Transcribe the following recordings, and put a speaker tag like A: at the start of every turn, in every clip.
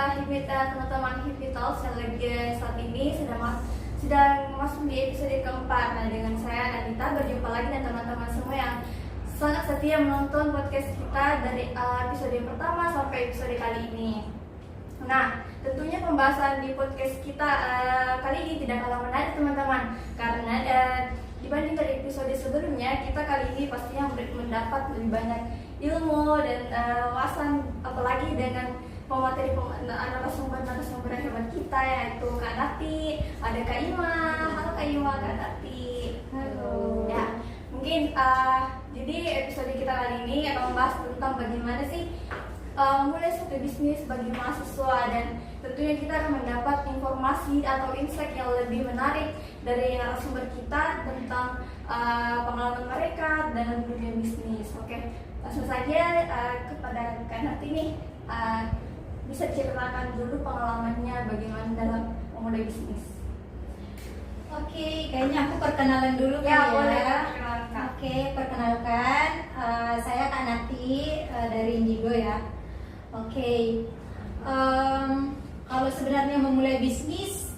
A: teman-teman Hipital saat ini sedang masuk di episode keempat. Nah, dengan saya Anita berjumpa lagi dengan teman-teman semua yang sangat setia menonton podcast kita dari episode pertama sampai episode kali ini. Nah, tentunya pembahasan di podcast kita kali ini tidak kalah menarik teman-teman, karena dibanding dari episode sebelumnya, kita kali ini pastinya mendapat lebih banyak ilmu dan wawasan, apalagi dengan pemateri narasumber hebat kita, yaitu Kak Nati, ada Kak Ima. Halo Kak Ima, Kak Nati. Halo. Ya, mungkin jadi episode kita kali ini akan membahas tentang bagaimana sih mulai satu bisnis bagi mahasiswa, dan tentunya kita akan mendapat informasi atau insight yang lebih menarik dari narasumber kita tentang pengalaman mereka dalam dunia bisnis. Oke, langsung saja kepada Kak Nati nih, bisa ceritakan dulu pengalamannya bagaimana dalam memulai bisnis.
B: Oke, kayaknya aku perkenalan dulu
A: Ya,
B: kali
A: boleh
B: ya.
A: perkenalkan.
B: Oke, perkenalkan, saya Kak Nati dari Indigo ya. Oke, kalau sebenarnya memulai bisnis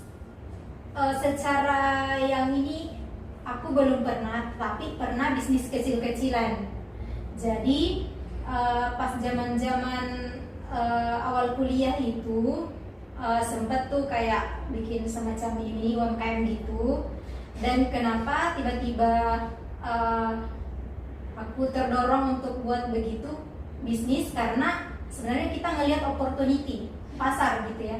B: secara yang ini aku belum pernah, tapi pernah bisnis kecil-kecilan. Jadi pas zaman-zaman awal kuliah itu sempat tuh kayak bikin semacam ini UMKM gitu. Dan kenapa tiba-tiba aku terdorong untuk buat begitu bisnis, karena sebenarnya kita ngelihat opportunity pasar gitu ya.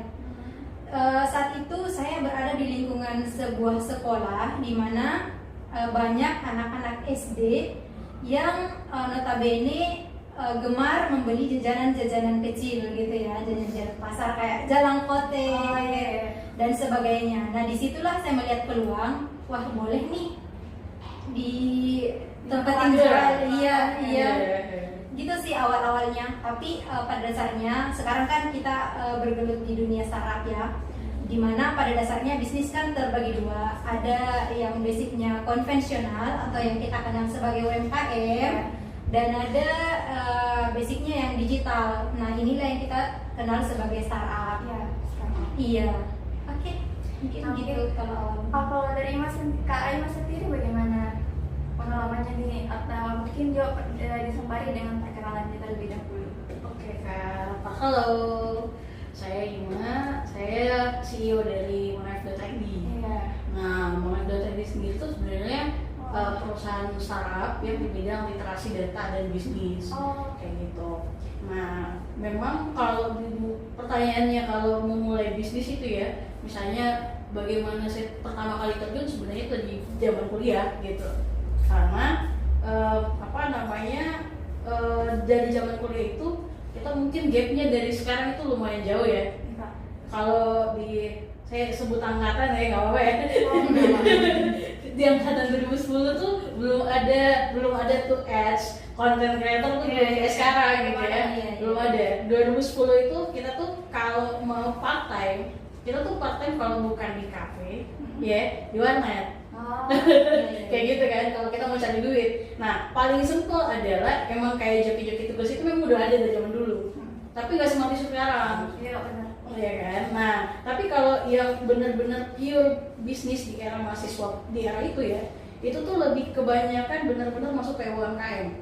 B: Saat itu saya berada di lingkungan sebuah sekolah di mana banyak anak-anak SD yang notabene gemar membeli jajanan-jajanan kecil gitu ya, jajanan pasar kayak jalangkote dan sebagainya. Nah, disitulah saya melihat peluang, wah boleh nih di tempatin jual, iya. Gitu sih awal-awalnya. Tapi pada dasarnya sekarang kan kita bergelut di dunia startup ya, dimana pada dasarnya bisnis kan terbagi dua. Ada yang basicnya konvensional atau yang kita kenal sebagai UMKM, dan ada basicnya yang digital. Nah, inilah yang kita kenal sebagai startup. Iya. Oke, mungkin gitu kalau awal.
A: Kalau dari Kak Ima sendiri bagaimana pengalamannya nih? Atau mungkin juga disembari dengan perkenalan kita lebih dahulu.
C: Oke Kak, halo, saya Ima, saya CEO dari Monlife.id. Nah, Monlife.id sendiri itu sebenarnya perusahaan startup yang di bidang literasi data dan bisnis, kayak gitu. Nah, memang kalau pertanyaannya kalau memulai bisnis itu ya, misalnya bagaimana saya pertama kali terjun, sebenarnya itu di zaman kuliah gitu. Karena dari zaman kuliah itu kita mungkin gapnya dari sekarang itu lumayan jauh ya. Kalau saya sebut angkatan ya, nggak apa-apa ya. Di angkatan 2010 tuh belum ada tuh ads, content creator tuh belum kayak sekarang gitu ya. Belum ada. 2010 itu kita tuh kalau mau part time, kita tuh part time kalau bukan di cafe, ya di warnet. Kayak gitu kan, kalau kita mau cari duit. Nah, paling simple adalah emang kayak joki-joki tugas itu memang udah ada dari zaman dulu. Tapi nggak seperti sekarang.
A: Iya, benar.
C: Iya kan. Nah, tapi kalau yang benar-benar pure bisnis di era mahasiswa di era itu ya, itu tuh lebih kebanyakan benar-benar masuk ke UMKM.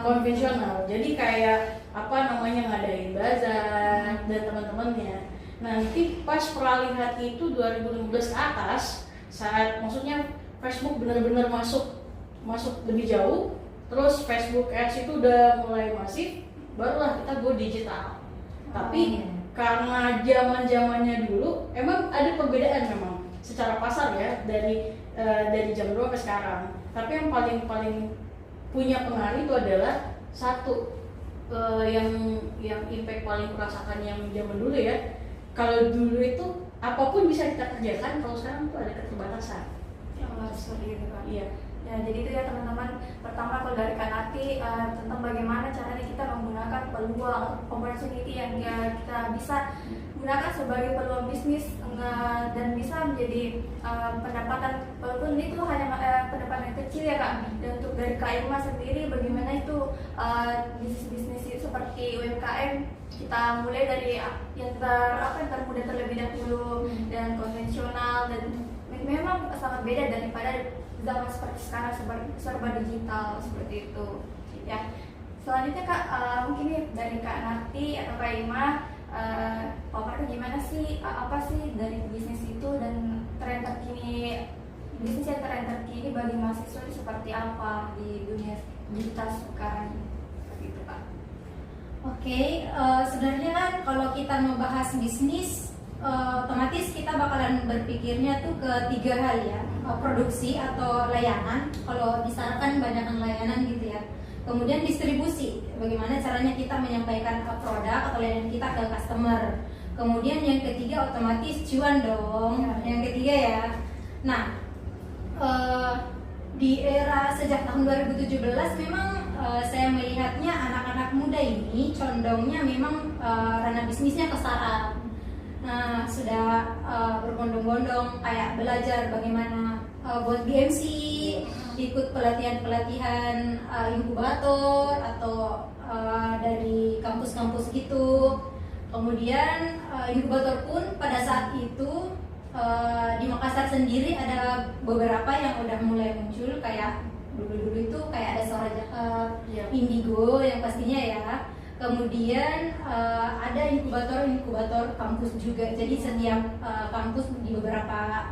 C: Konvensional. Jadi kayak ngadain bazar dan teman-temannya. Nanti pas peralihan itu 2015 ke atas, saat maksudnya Facebook benar-benar masuk lebih jauh, terus Facebook Ads itu udah mulai masif, barulah kita go digital. Tapi karena zamannya dulu emang ada perbedaan memang secara pasar ya, dari jam 2 ke sekarang. Tapi yang paling punya pengaruh itu adalah satu, yang impact paling kurasakan yang zaman dulu ya. Kalau dulu itu apapun bisa kita kerjakan, kalau sekarang itu ada keterbatasan.
A: Seperti itu Kak.
C: Iya.
A: Ya, jadi itu ya teman-teman. Pertama kalau dari Kak Nati tentang bagaimana caranya kita menggunakan peluang opportunity yang kita bisa gunakan sebagai peluang bisnis dan bisa menjadi pendapatan, walaupun itu hanya pendapatan yang kecil ya Kak. Dan untuk dari Kak Irma sendiri, bagaimana itu bisnis-bisnis itu seperti UMKM, kita mulai dari yang termudah terlebih dahulu dan konvensional, dan memang sangat beda daripada zaman seperti sekarang serba digital seperti itu ya. Selanjutnya Kak, mungkin nih dari Kak Narti atau Kak Irma, Pak gimana sih, apa sih dari bisnis itu dan tren terkini, bisnis yang tren terkini bagi mahasiswa itu seperti apa di dunia digital sekarang ini? Seperti itu Kak.
B: Oke, sebenarnya kan kalau kita membahas bisnis, otomatis kita bakalan berpikirnya tuh ke 3 hal ya, produksi atau layanan. Kalau disarankan banyakkan layanan gitu ya. Kemudian distribusi, bagaimana caranya kita menyampaikan produk atau layanan kita ke customer. Kemudian yang ketiga otomatis cuan dong, yang ketiga ya. Nah, di era sejak tahun 2017 memang saya melihatnya anak-anak muda ini condongnya memang ranah bisnisnya ke startup. Nah, sudah berbondong-bondong kayak belajar bagaimana buat BMC, ikut pelatihan-pelatihan inkubator atau dari kampus-kampus gitu. Kemudian inkubator pun pada saat itu di Makassar sendiri ada beberapa yang udah mulai muncul, kayak dulu itu kayak ada Suara Indigo yang pastinya ya. Kemudian ada inkubator kampus juga. Jadi setiap kampus di beberapa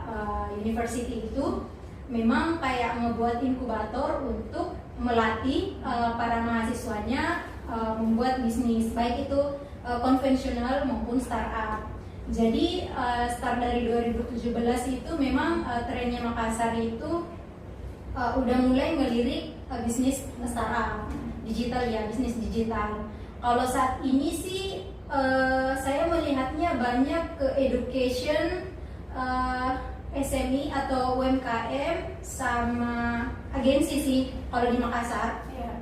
B: university itu memang kayak ngebuat inkubator untuk melatih para mahasiswanya membuat bisnis, baik itu konvensional maupun startup. Jadi start dari 2017 itu memang trennya Makassar itu udah mulai ngelirik bisnis startup digital ya, bisnis digital. Kalau saat ini sih saya melihatnya banyak ke education, SME atau UMKM sama agensi sih kalau di Makassar.
A: Iya.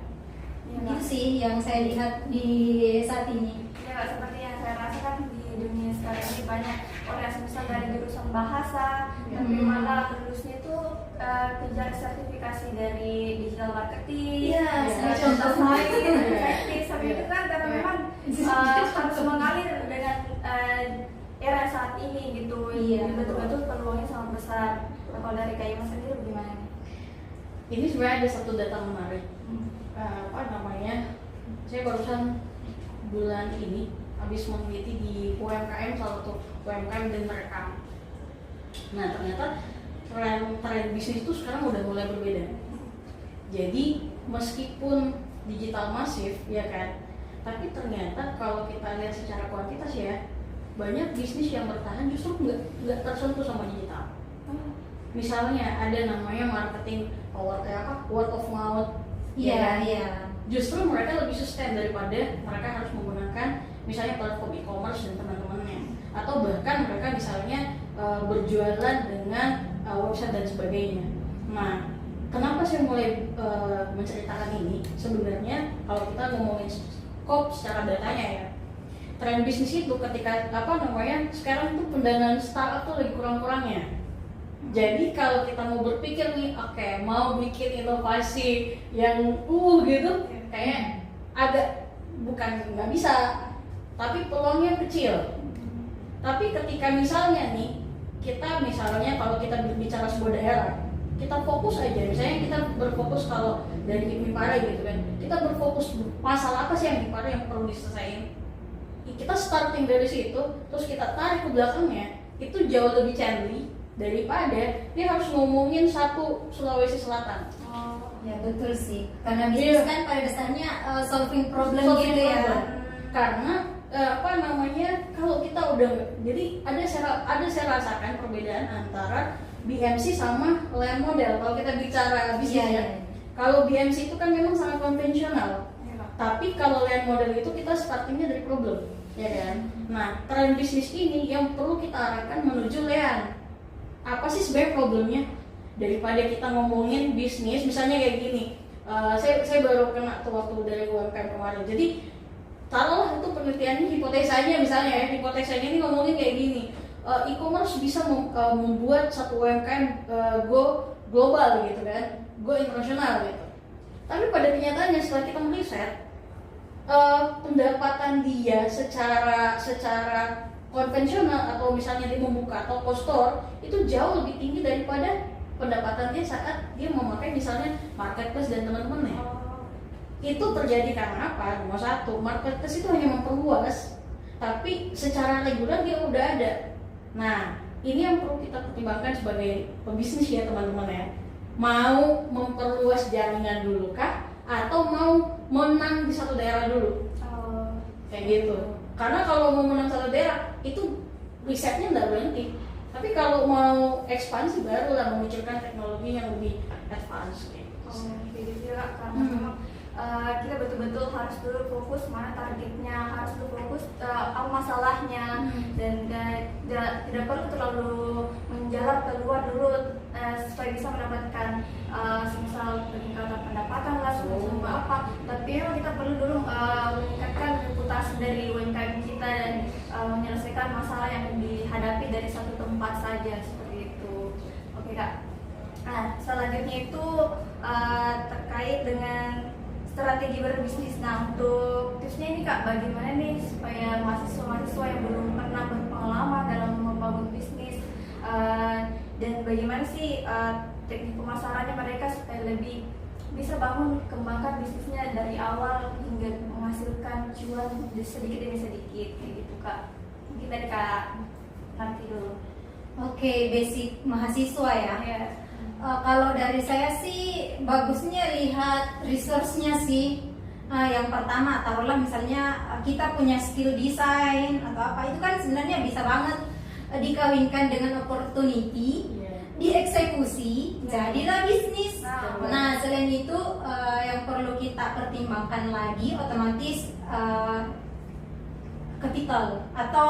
B: Itu sih yang saya lihat di saat ini.
A: Ya, seperti yang saya rasakan di dunia sekarang ini, banyak orang yang misal dari jurusan bahasa, tapi malah lulusnya itu kejar sertifikasi dari digital marketing,
B: Iya, saya
A: contoh
B: contoh.
A: lain, sampai itu kan karena memang harus mengalir dengan era saat ini gitu.
B: Iya.
A: Betul-betul peluangnya sangat besar. Nah, kalau dari Kak Ima sendiri bagaimana nih?
C: Ini sebenarnya ada satu data menarik. Apa namanya? Saya barusan bulan ini habis meneliti di UMKM, salah satu UMKM dan merekam. Nah, ternyata tren bisnis itu sekarang udah mulai berbeda. Jadi meskipun digital masif ya kan, tapi ternyata kalau kita lihat secara kuantitas ya, banyak bisnis yang bertahan justru nggak tersentuh sama digital. Misalnya ada namanya marketing word of mouth.
B: Iya,
C: ya kan?
B: iya.
C: Justru mereka lebih sustain daripada mereka harus menggunakan misalnya platform e-commerce dan teman-temannya, atau bahkan mereka misalnya berjualan dengan website dan sebagainya. Nah, kenapa saya mulai menceritakan ini? Sebenarnya kalau kita ngomongin scope secara datanya ya, tren bisnis itu ketika sekarang tuh pendanaan startup tuh lagi kurang-kurangnya. Jadi kalau kita mau berpikir nih, mau bikin inovasi yang gitu, kayak agak bukan nggak bisa, tapi peluangnya kecil. Tapi ketika misalnya nih, kita misalnya kalau kita bicara sebuah daerah, kita fokus aja, misalnya kita berfokus kalau dari Mipara gitu kan, kita berfokus masalah apa sih yang Mipara yang perlu diselesaikan. Kita starting dari situ, terus kita tarik ke belakangnya, itu jauh lebih canggih daripada dia harus ngomongin satu Sulawesi Selatan.
B: Ya betul sih, karena bisnis kan pada dasarnya solving problem gitu ya.
C: Problem. Karena kalau kita udah, jadi ada saya rasakan perbedaan antara BMC sama land model. Kalau kita bicara bisnis ya, kalau BMC itu kan memang sangat konvensional. Tapi kalau land model itu kita startingnya dari problem, ya kan? Nah, tren bisnis ini yang perlu kita arahkan menuju land. Apa sih sebenarnya problemnya? Daripada kita ngomongin bisnis, misalnya kayak gini, saya baru kena tuh waktu dari UMKM kemarin. Jadi taruhlah itu penelitiannya, hipotesanya misalnya ya, hipotesanya ini ngomongin kayak gini, e-commerce bisa membuat satu UMKM go global gitu kan, go internasional gitu. Tapi pada kenyataannya setelah kita meriset, pendapatan dia secara konvensional atau misalnya dia membuka toko store itu jauh lebih tinggi daripada pendapatan dia saat dia memakai misalnya marketplace dan teman-temannya. Itu terjadi karena apa? Nomor satu, marketplace itu hanya memperluas, tapi secara reguler dia udah ada. Nah, ini yang perlu kita pertimbangkan sebagai pebisnis ya teman-teman ya. Mau memperluas jaringan dulu kah? Atau mau menang di satu daerah dulu? Kayak gitu. Karena kalau mau menang satu daerah, itu risetnya nggak berhenti. Tapi kalau mau ekspansi barulah memunculkan teknologi yang lebih advance gitu.
A: Gitu ya, karena memang kita betul-betul harus dulu fokus mana targetnya, harus dulu fokus apa masalahnya, dan tidak perlu terlalu menjalar keluar dulu supaya bisa mendapatkan semisal peningkatan pendapatan lah, semua apa. Tapi memang kita perlu dulu meningkatkan reputasi dari UMKM kita dan menyelesaikan masalah yang dihadapi dari satu tempat saja seperti itu. Oke Kak. Nah selanjutnya itu terkait dengan strategi berbisnis. Nah untuk tipsnya ini Kak, bagaimana nih supaya mahasiswa-mahasiswa yang belum pernah berpengalaman dalam membangun bisnis, dan bagaimana sih teknik pemasarannya mereka supaya lebih bisa bangun kembangkan bisnisnya dari awal hingga menghasilkan cuan sedikit demi sedikit kayak gitu Kak. Mungkin dari Kak nanti dulu.
B: Oke, basic mahasiswa ya.
A: Ya.
B: Kalau dari saya sih bagusnya lihat resource-nya sih. Yang pertama, taruhlah misalnya kita punya skill desain atau apa, itu kan sebenarnya bisa banget dikawinkan dengan opportunity, dieksekusi, jadilah bisnis. Nah selain itu yang perlu kita pertimbangkan lagi otomatis kapital atau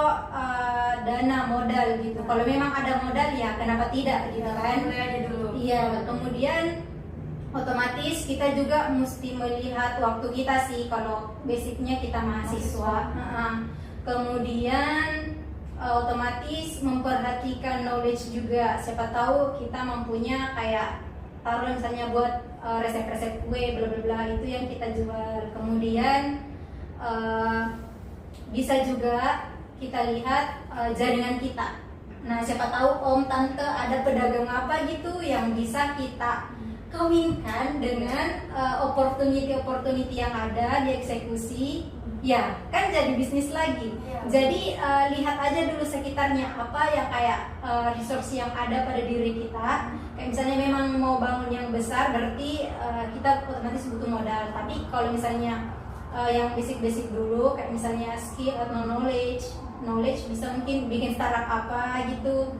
B: dana modal gitu. Kalau memang ada modal ya kenapa tidak gitu kan? Iya, kemudian otomatis kita juga mesti melihat waktu kita sih kalau basicnya kita mahasiswa. Kemudian otomatis memperhatikan knowledge juga. Siapa tahu kita mempunyai kayak taruh misalnya buat resep-resep kue bla bla bla itu yang kita jual. Kemudian bisa juga kita lihat jaringan kita. Nah siapa tahu om tante ada pedagang apa gitu yang bisa kita kawinkan dengan opportunity yang ada, dieksekusi, ya kan jadi bisnis lagi. Jadi lihat aja dulu sekitarnya apa yang kayak resource yang ada pada diri kita. Kayak misalnya memang mau bangun yang besar berarti kita otomatis butuh modal. Tapi kalau misalnya yang basic dulu kayak misalnya skill atau knowledge bisa mungkin bikin startup apa gitu.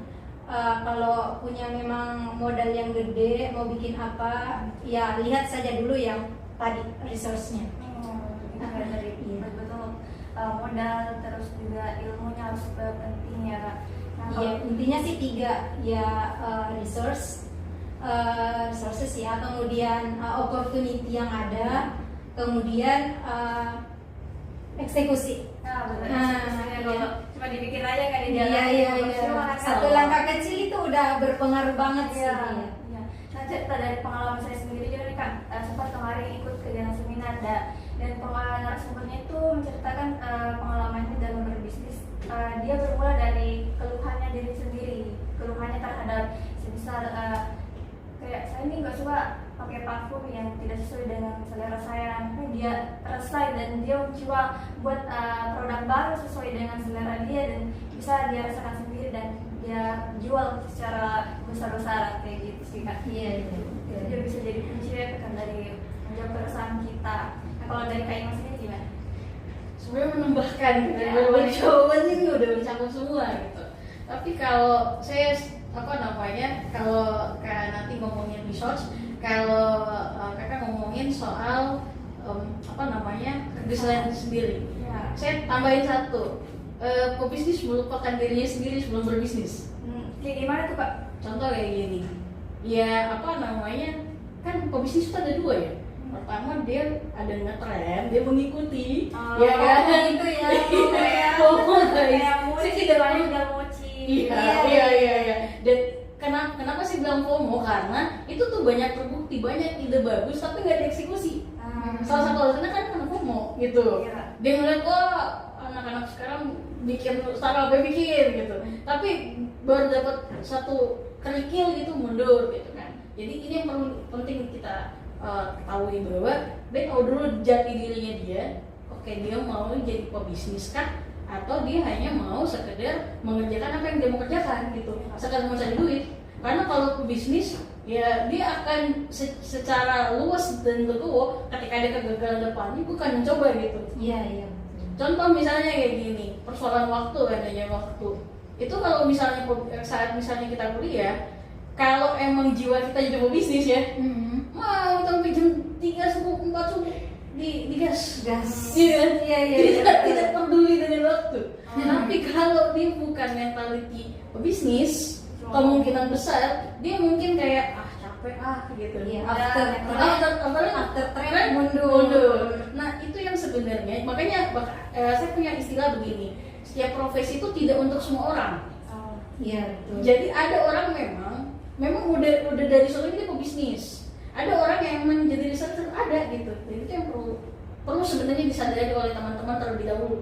B: Kalau punya memang modal yang gede mau bikin apa ya lihat saja dulu yang tadi resource-nya.
A: Dari betul modal terus juga ilmunya harus penting ya Kak.
B: Iya, intinya sih 3 ya, resources ya, kemudian opportunity yang ada, kemudian eksekusi.
A: Kalau cuma dipikir aja nggak dijalan.
B: Iya. Satu langkah kecil itu udah berpengaruh banget sih.
A: Nah cerita dari pengalaman saya sendiri juga nih Kak, sempat kemarin ikut kegiatan seminar dan pengalaman narasumbernya itu menceritakan pengalamannya dalam berbisnis. Dia bermula dari keluhannya diri sendiri, keluhannya terhadap sebesar kayak saya ini nggak suka pakai parfum yang tidak sesuai dengan selera saya. Tapi dia resah dan dia mencoba buat produk baru sesuai dengan selera dia dan bisa dia rasakan sendiri dan dia jual secara besar-besaran kayak gitu sih Kak.
B: Iya.
A: Dia bisa jadi kunci ya kan dari menjawab keresahan kita. Nah, kalau dari Kak Imas ini gimana?
C: Sebenarnya menambahkan dari jawaban ini udah mencakup semua gitu. Tapi kalau saya kalau kayak nanti ngomongin research, kalau kakak ngomongin soal desain sendiri, saya tambahin satu, pebisnis melupakan dirinya sendiri sebelum berbisnis.
A: Kayak gimana tuh Kak?
C: Contoh kayak gini, ya kan pebisnis itu ada 2 ya, Pertama dia ada ngetren, dia mengikuti,
A: Oh,
C: ya kan?
B: gitu ya.
A: Kayak mochi,
C: Saya tidak
A: banyak
C: perlu-
A: yang mochi.
C: Iya. Dan kenapa sih bilang FOMO? Karena itu tuh banyak terbukti, banyak ide bagus tapi nggak dieksekusi. Salah satu alasannya kan karena FOMO gitu.
A: Iya.
C: Dia ngeliat wah anak-anak sekarang bikin startup bikin gitu, tapi baru dapat satu kerikil gitu mundur gitu kan. Jadi ini yang perlu penting kita ketahui bahwa dia tahu dulu jati dirinya dia. Oke, dia mau jadi pebisnis kah? Atau dia hanya mau sekedar mengerjakan apa yang dia mau kerjakan gitu, sekedar mau cari duit. Karena kalau bisnis ya dia akan secara luas dan legowo ketika ada kegagalan depannya bukan mencoba gitu.
B: Iya.
C: Contoh misalnya kayak gini, persoalan waktu, adanya waktu itu kalau misalnya saat misalnya kita kuliah, kalau emang jiwa kita jadi pebisnis ya, mau sampai jam 3 subuh 4 subuh di gas.
B: Iya.
C: Tidak peduli dengan waktu. Tapi kalau dia bukan mentality pebisnis, kemungkinan besar dia mungkin kayak capek gitu.
B: Iya,
C: after
B: trend mundur.
C: Nah itu yang sebenarnya makanya saya punya istilah begini, setiap profesi itu tidak untuk semua orang.
B: Iya, betul.
C: Jadi ada orang memang udah dari solo dia pebisnis. Ada orang yang menjadi researcher ada gitu. Jadi itu yang perlu sebenarnya disadari oleh teman-teman terlebih dahulu.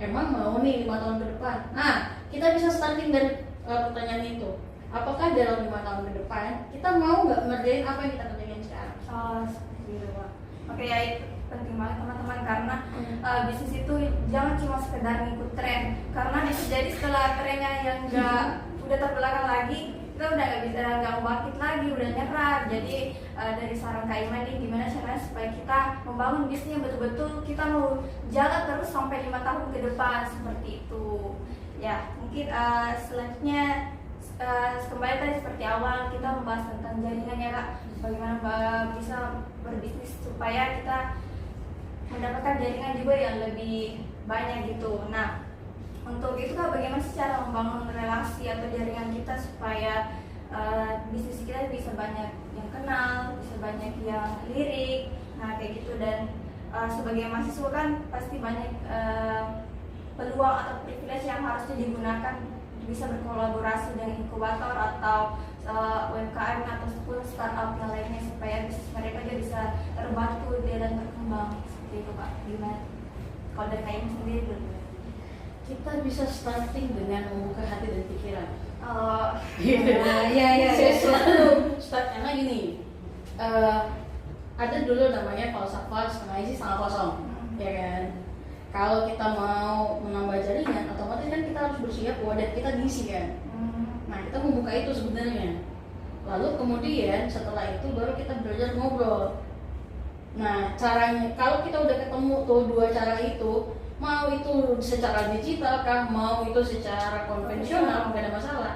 C: Emang mau nih 5 tahun ke depan. Nah, kita bisa starting dari pertanyaan itu. Apakah dalam 5 tahun ke depan kita mau nggak ngerjain apa yang kita kerjain sekarang?
A: Seperti itu, Pak. Oke, ya itu penting banget teman-teman karena bisnis itu jangan cuma sekedar ngikut tren, karena bisa jadi setelah trennya yang udah terbelakang lagi, kita udah nggak mau bangkit lagi, udah nyerah. Jadi dari saran Kak Iman nih, gimana caranya supaya kita membangun bisnis yang betul-betul kita mau jalan terus sampai 5 tahun ke depan seperti itu. Ya mungkin selanjutnya kembali tadi seperti awal kita membahas tentang jaringan ya Kak, bagaimana bisa berbisnis supaya kita mendapatkan jaringan juga yang lebih banyak gitu. Nah untuk itu Kak, bagaimana sih cara membangun relasi atau jaringan kita supaya bisnis kita bisa banyak yang kenal, bisa banyak yang lirik, nah kayak gitu. Dan sebagai mahasiswa kan pasti banyak peluang atau privilege yang harusnya digunakan, bisa berkolaborasi dengan inkubator atau UMKM ataupun startup yang lainnya supaya bisnis mereka juga bisa terbantu dan berkembang seperti itu Pak. Gimana? Kalau dari Kak Iman sendiri dulu.
C: Kita bisa starting dengan membuka hati dan pikiran.
B: Iya.
C: Saya selalu start karena gini, ada dulu namanya falsafah setengah isi setengah kosong, ya kan? Kalau kita mau menambah jaringan, otomatis kan kita harus bersiap wadah kita diisi kan. Nah kita membuka itu sebenarnya. Lalu kemudian setelah itu baru kita belajar ngobrol. Nah caranya, kalau kita udah ketemu tuh 2 cara itu, mau itu secara digital kah, mau itu secara konvensional, nggak ada masalah.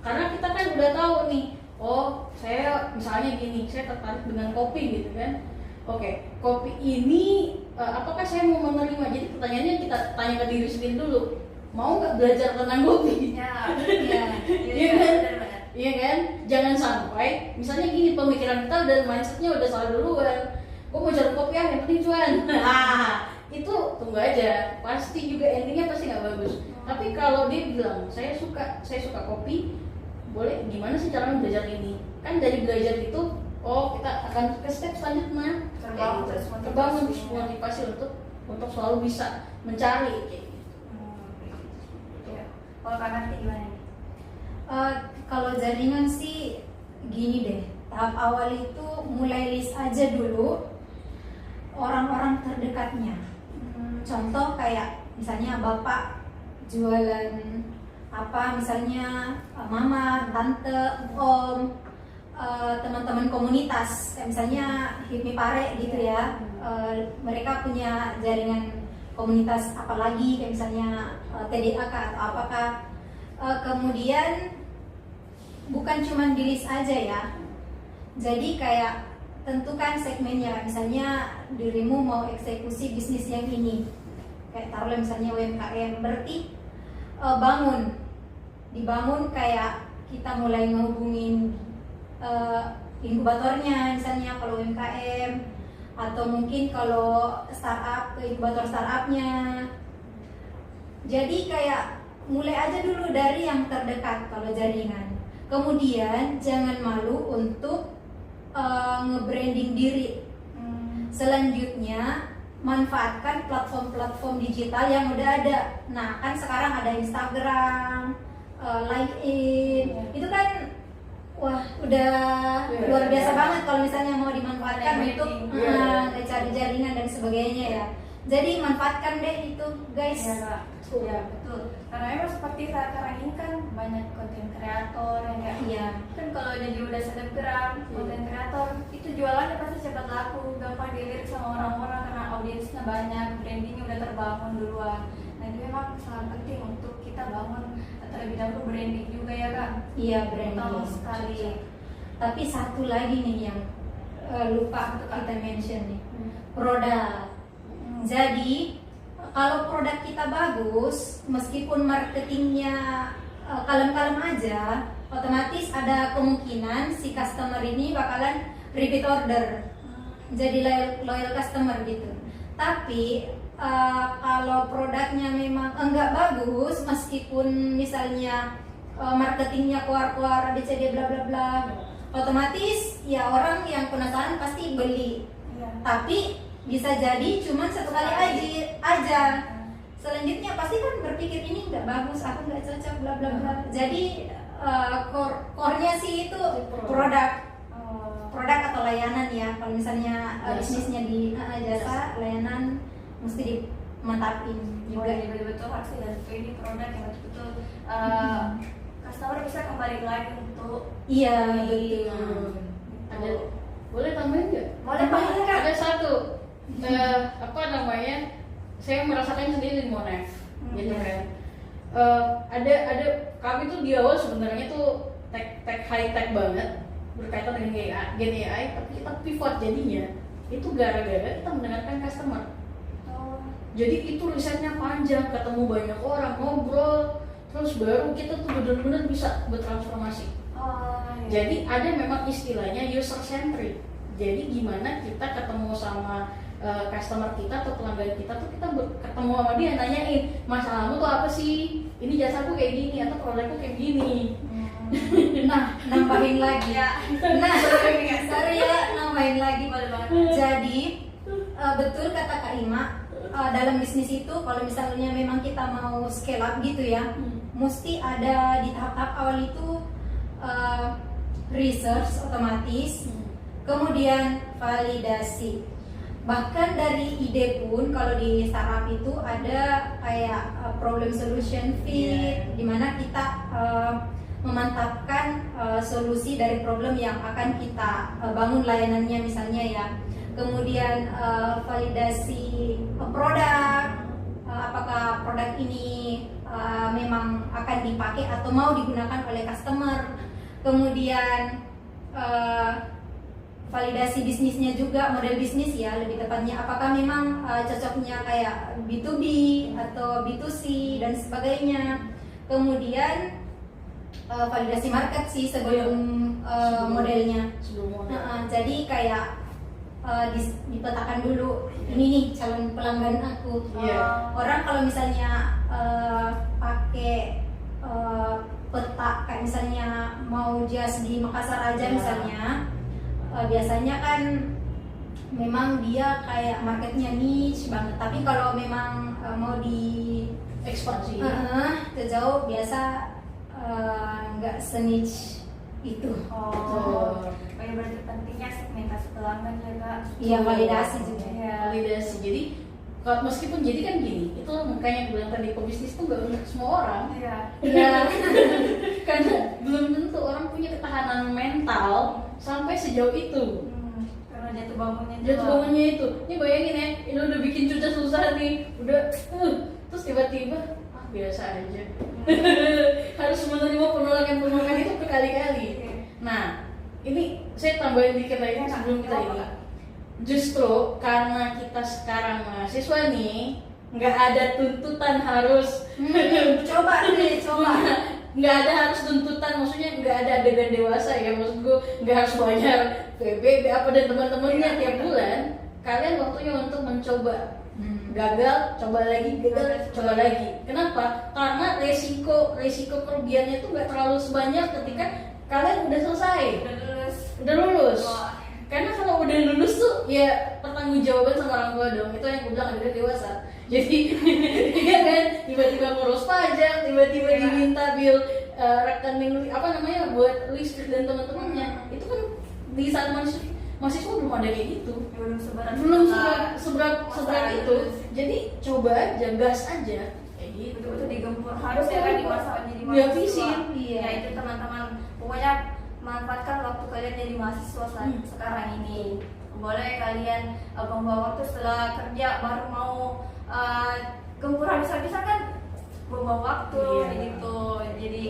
C: Karena kita kan udah tahu nih, oh saya misalnya gini, saya tertarik dengan kopi gitu kan. Oke, kopi ini apakah saya mau menerima? Jadi pertanyaannya kita tanya ke diri sendiri dulu, mau nggak belajar tentang kopi? Iya kan? Iya kan? Jangan sampai misalnya gini, pemikiran kita dan mindsetnya udah salah duluan. Gue mau jual kopi yang penting cuan. Nah itu tunggu aja, pasti juga endingnya pasti nggak bagus. Tapi kalau dia bilang saya suka kopi, boleh gimana sih cara belajar ini? Kan dari belajar itu, oh kita akan ke step selanjutnya, terbangun motivasi untuk selalu bisa mencari kayak gitu.
A: Kalau Kak Nanti gimana nih?
B: Kalau jaringan sih gini deh, tahap awal itu mulai list aja dulu orang-orang terdekatnya. Contoh kayak misalnya bapak jualan apa, misalnya mama, tante, om, teman-teman komunitas, kayak misalnya HIPMI Pare gitu ya. Mereka punya jaringan komunitas apalagi kayak misalnya TDAK atau apakah. Kemudian bukan cuma di list aja ya. Jadi kayak tentukan segmennya, misalnya dirimu mau eksekusi bisnis yang ini, kayak taruhlah misalnya UMKM, berarti dibangun kayak kita mulai ngehubungin inkubatornya misalnya kalau UMKM, atau mungkin kalau startup ke inkubator startupnya. Jadi kayak mulai aja dulu dari yang terdekat kalau jaringan. Kemudian jangan malu untuk nge-branding diri. Selanjutnya manfaatkan platform-platform digital yang udah ada. Nah kan sekarang ada Instagram, LinkedIn, itu kan wah udah luar biasa banget kalau misalnya mau dimanfaatkan untuk cari jaringan dan sebagainya ya. Jadi manfaatkan deh itu guys.
A: Ya betul. Karena memang seperti sekarang ini kan banyak konten kreator yang kayak kan kalau jadi udah selebgram, konten kreator itu jualannya pasti cepat laku, gampang dilirik sama orang-orang karena audiensnya banyak, brandingnya udah terbangun duluan. Nah itu memang sangat penting untuk kita bangun terlebih dahulu branding juga ya kak.
B: Iya branding.
A: Utama sekali.
B: Tapi satu lagi nih yang lupa kita mention nih, produk. Jadi kalau produk kita bagus, meskipun marketingnya kalem-kalem aja, otomatis ada kemungkinan si customer ini bakalan repeat order, jadi loyal customer gitu. Tapi kalau produknya memang enggak bagus, meskipun misalnya marketingnya keluar-keluar ABCD bla bla bla, otomatis ya orang yang penasaran pasti beli. Tapi bisa jadi cuma satu kali aja. Selanjutnya pasti kan berpikir ini nggak bagus, aku nggak cocok bla bla bla. Jadi core-nya sih itu produk atau layanan ya. Kalau misalnya bisnisnya di jasa, layanan mesti dimantapin juga.
A: Betul harus dari ini produk yang betul-betul customer bisa kembali lagi untuk
B: betul.
C: Ada boleh tambahin nggak?
A: Boleh tambahin kak.
C: Ada satu saya merasakan sendiri di Monef gitu kan. Ada kami tuh di awal sebenarnya tuh high tech banget berkaitan dengan Gen AI, tapi kita pivot jadinya itu gara-gara kita mendengarkan customer. Jadi itu risetnya panjang, ketemu banyak orang, ngobrol, terus baru kita tuh benar-benar bisa bertransformasi. Jadi ada memang istilahnya user centric. Jadi gimana kita ketemu sama customer kita atau pelanggan kita tuh kita ketemu sama dia, nanyain masalahmu tuh apa sih, ini jasaku kayak gini atau produkku kayak gini.
B: Nah nambahin lagi sorry ya nambahin lagi. Jadi betul kata Kak Ima, dalam bisnis itu kalau misalnya memang kita mau scale up gitu ya, mesti ada di tahap-tahap awal itu research otomatis, kemudian validasi. Bahkan dari ide pun kalau di startup itu ada kayak problem solution fit, dimana kita memantapkan solusi dari problem yang akan kita bangun layanannya misalnya ya. Kemudian validasi produk, apakah produk ini memang akan dipakai atau mau digunakan oleh customer. Kemudian validasi bisnisnya juga, model bisnis ya lebih tepatnya, apakah memang cocoknya kayak B2B atau B2C dan sebagainya. Kemudian validasi market sih sebelum modelnya. Jadi kayak dipetakan dulu, ini nih calon pelanggan aku. Orang kalau misalnya pakai peta kayak misalnya mau jas di Makassar aja misalnya, biasanya kan memang dia kayak marketnya niche banget. Tapi kalau memang mau di
C: ekspansi
B: ke jauh, biasa nggak se-niche itu.
A: Berarti pentingnya segmentasi pelanggan ya kak.
B: Iya, validasi juga.
C: Validasi. Jadi meskipun jadi kan gini, itu makanya bilang tadi pebisnis tuh nggak untuk semua orang. Karena belum tentu orang punya ketahanan mental sampai sejauh itu.
A: Karena jatuh bangunnya
C: itu. Ini bayangin ya, ini udah bikin susah nih, udah terus tiba-tiba biasa aja. Harus menerima penolakan itu berkali-kali. Nah, ini saya tambahin dikit lagi sebelum kita ini. Justru karena kita sekarang mahasiswa nih, nggak ada tuntutan harus
B: coba
C: nggak ada harus tuntutan, maksudnya nggak ada adegan dewasa ya, maksud gue nggak harus bayar PBB apa dan teman-temannya tiap bulan. kalian waktunya untuk mencoba. Gagal, coba lagi, gagal, coba lagi. Kenapa? Karena resiko kerugiannya itu nggak terlalu sebanyak ketika kalian udah selesai, udah lulus.
A: Wah.
C: Karena kalau udah lulus tuh ya pertanggungjawaban sama orang tua dong. Itu yang gue bilang ada dewasa. Jadi ya kan, tiba-tiba ngurus pajak, tiba-tiba diminta bill rekening buat listrik dan teman-temannya. Itu kan di saat mahasiswa belum ada kayak gitu. Belum seberat itu. Jadi coba aja, gas aja kayak gitu.
A: Betul-betul digempur harus ya kan di masa jadi
C: Ya,
A: mahasiswa.
C: visi.
A: Iya. Ya itu teman-teman, pokoknya manfaatkan waktu kalian jadi mahasiswa sekarang ini. Boleh kalian membawa waktu setelah kerja baru mau gempur habis-habisan kan membawa waktu gitu. Jadi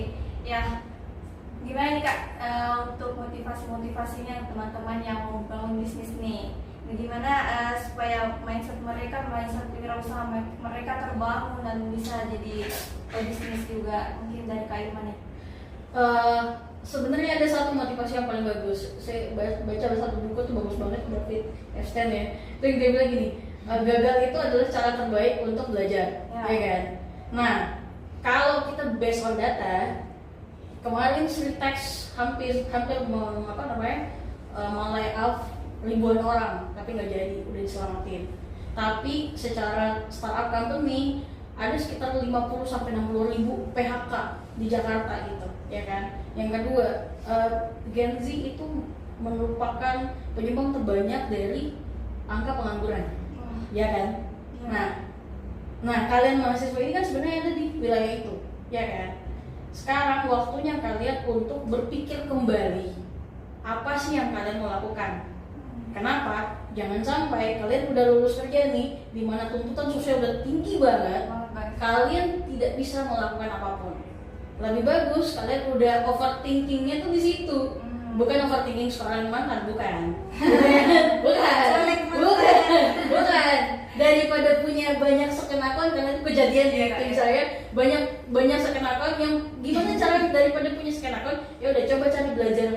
A: ya gimana nih Kak untuk motivasinya teman-teman yang mau bangun bisnis nih? Gimana supaya mindset wirausaha mereka terbangun dan bisa jadi bisnis juga? Mungkin dari Kak Irma nih.
C: Sebenarnya ada satu motivasi yang paling bagus. Saya baca satu buku tuh bagus banget, David Epstein ya. Itu yang dia bilang gini, gagal itu adalah cara terbaik untuk belajar, ya kan? Nah, kalau kita based on data, kemarin Sritex hampir layoff ribuan orang, tapi nggak jadi, udah diselamatin. Tapi secara startup company ada sekitar 50-60 ribu PHK di Jakarta gitu, ya kan? Yang kedua, Gen Z itu merupakan penyumbang terbanyak dari angka pengangguran, ya kan? Nah, kalian mahasiswa ini kan sebenarnya ada di wilayah itu, ya kan? Sekarang waktunya kalian untuk berpikir kembali apa sih yang kalian mau lakukan. Kenapa? Jangan sampai kalian udah lulus kerja nih, di mana tuntutan sosial udah tinggi banget, kalian tidak bisa melakukan apapun. Lebih bagus kalian udah overthinkingnya tuh di situ. Bukan overthinking soal mantan, bukan. Bukan. Daripada punya banyak second account, kalian kejadian di tim saya banyak second account yang gimana cara daripada punya second account, ya udah coba cari belajar.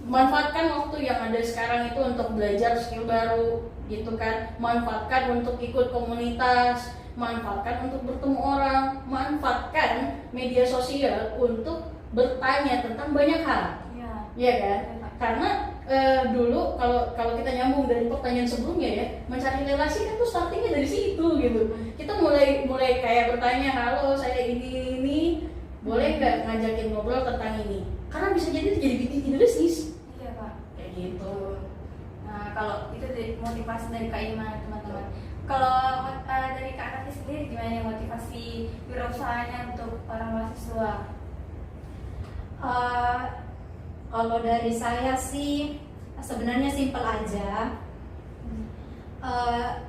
C: Manfaatkan waktu yang ada sekarang itu untuk belajar skill baru gitu kan. Manfaatkan untuk ikut komunitas, manfaatkan untuk bertemu orang, manfaatkan media sosial untuk bertanya tentang banyak hal. Iya kan? Karena dulu kalau kita nyambung dari pertanyaan sebelumnya ya, mencari relasi kan tuh startingnya dari situ gitu. Kita mulai kayak bertanya, halo saya ini, boleh nggak ngajakin ngobrol tentang ini? Karena bisa jadi itu jadi ide bisnis.
A: Iya Pak.
C: Kayak gitu.
A: Nah kalau itu motivasi dari Kak Irma teman-teman. Kalau dari Kak Nati sendiri gimana motivasi wirausahanya untuk para mahasiswa?
B: Kalau dari saya sih sebenarnya simpel aja.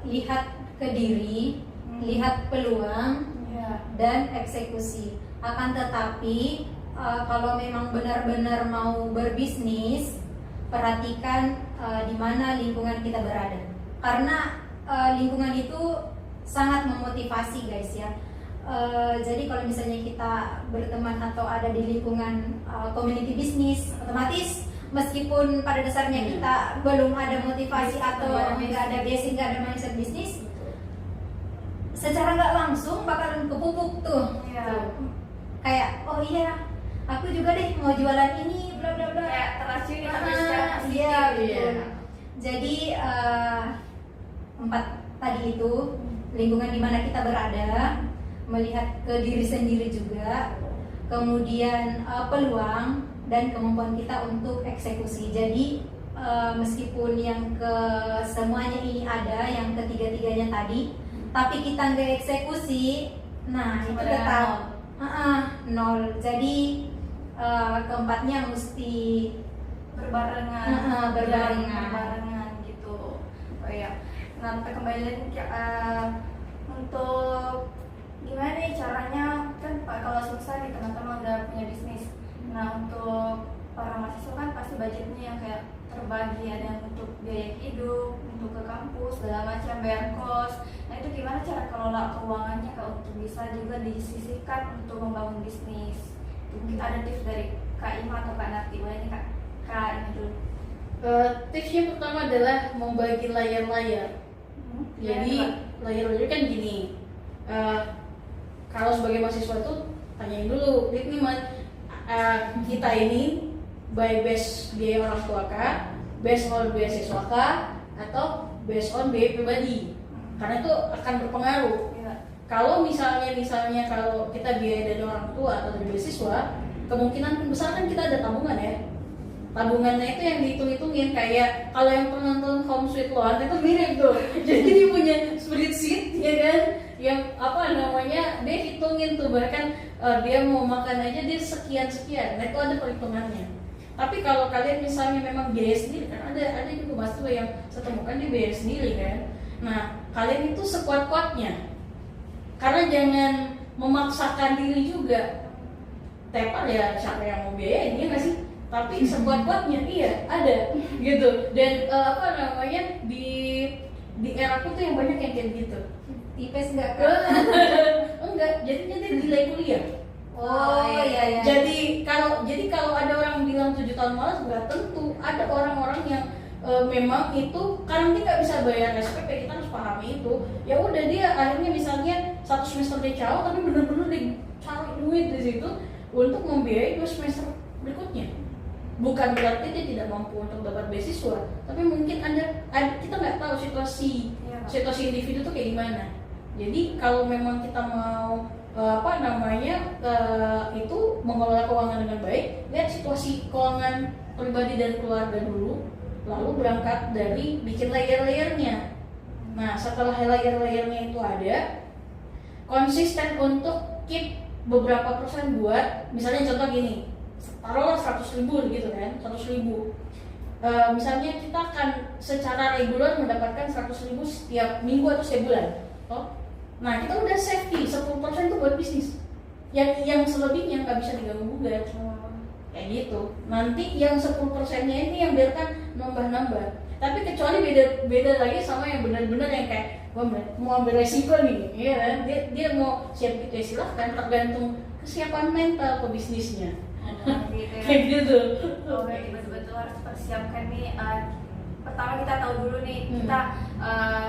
B: Lihat ke diri, lihat peluang, dan eksekusi. Akan tetapi kalau memang benar-benar mau berbisnis, perhatikan di mana lingkungan kita berada. Karena lingkungan itu sangat memotivasi guys ya. Jadi kalau misalnya kita berteman atau ada di lingkungan community bisnis, otomatis meskipun pada dasarnya kita belum ada motivasi atau nggak ada basic, nggak ada mindset bisnis, secara nggak langsung bakalan kepupuk tuh. Kayak oh iya, aku juga deh mau jualan ini, bla bla bla.
A: Kayak teracuni
B: Iya betul. Jadi 4 tadi itu lingkungan di mana kita berada, melihat ke diri sendiri juga, kemudian peluang dan kemampuan kita untuk eksekusi. Jadi meskipun yang ke semuanya ini ada, yang ketiga-tiganya tadi, tapi kita nggak eksekusi, nah itu tetap nol. Jadi keempatnya mesti
A: berbarengan gitu. Oh ya. Nah kita kembali lagi untuk gimana nih caranya, kan kalau selesai nih teman-teman udah punya bisnis. Nah untuk para mahasiswa kan pasti budgetnya yang kayak terbagi, ada yang untuk biaya hidup, untuk ke kampus, segala macam, bayar kos. Nah itu gimana cara kelola keuangannya kalau untuk bisa juga disisihkan untuk membangun bisnis? Mungkin ada tips dari Kak Ima atau Kak Nati, boleh nih Kak Ima dulu.
C: Tipsnya pertama adalah membagi layar-layar. Jadi layar-layar kan gini, kalau sebagai mahasiswa tuh tanyain dulu, kita ini by base biaya orang tua kah, based on beasiswa kah, atau based on biaya pribadi? Karena itu akan berpengaruh. Kalau misalnya kalau kita biaya dari orang tua atau dari beasiswa, kemungkinan besar kan kita ada tabungan ya. Tabungannya itu yang dihitung-hitungin, kayak kalau yang pernah nonton Home Sweet Loan itu mirip tuh. Jadi dia punya spreadsheet ya kan, yang dia hitungin tuh, bahkan dia mau makan aja dia sekian. Nah itu ada perhitungannya. Tapi kalau kalian misalnya memang biaya sendiri, kan ada juga mahasiswa yang saya temukan dia biaya sendiri kan. Nah kalian itu sekuat-kuatnya, karena jangan memaksakan diri juga. Tepar ya siapa yang mau biayain, ya nggak sih? Tapi sekuat-kuatnya iya ada gitu. Dan di era aku tuh yang banyak yang kayak gitu.
B: Tipes nggak kan?
C: Enggak, jadinya dia nilai kuliah.
B: Oh iya.
C: Jadi kalau ada orang bilang 7 tahun malas, nggak tentu. Ada orang-orang yang memang itu karena dia nggak bisa bayar SPP, kita harus pahami itu. Ya udah dia akhirnya misalnya 1 semester dia calo, tapi bener-bener dia cari duit di situ untuk membiayai 2 semester berikutnya. Bukan berarti dia tidak mampu untuk dapat beasiswa, tapi mungkin kita nggak tahu situasi individu itu kayak gimana. Jadi kalau memang kita mau itu mengelola keuangan dengan baik, lihat situasi keuangan pribadi dan keluarga dulu, lalu berangkat dari bikin layer-layernya. Nah setelah layer-layernya itu ada, konsisten untuk keep beberapa persen buat, misalnya contoh gini, taruhlah 100.000 gitu kan, 100.000. Misalnya kita akan secara reguler mendapatkan 100.000 setiap minggu atau setiap bulan. Nah kita udah safety 10% itu buat bisnis. Yang selebihnya nggak bisa diganggu gugat. Kayak gitu. Nanti yang 10%-nya ini yang biarkan nambah-nambah. Tapi kecuali beda lagi sama yang benar-benar yang kayak mau ambil resiko nih, ya kan? Dia mau siap gitu ya silahkan, tergantung kesiapan mental pebisnisnya.
A: Gitu ya.
C: Kayak gitu.
A: Berarti betul-betul harus persiapkan nih. Pertama kita tahu dulu nih kita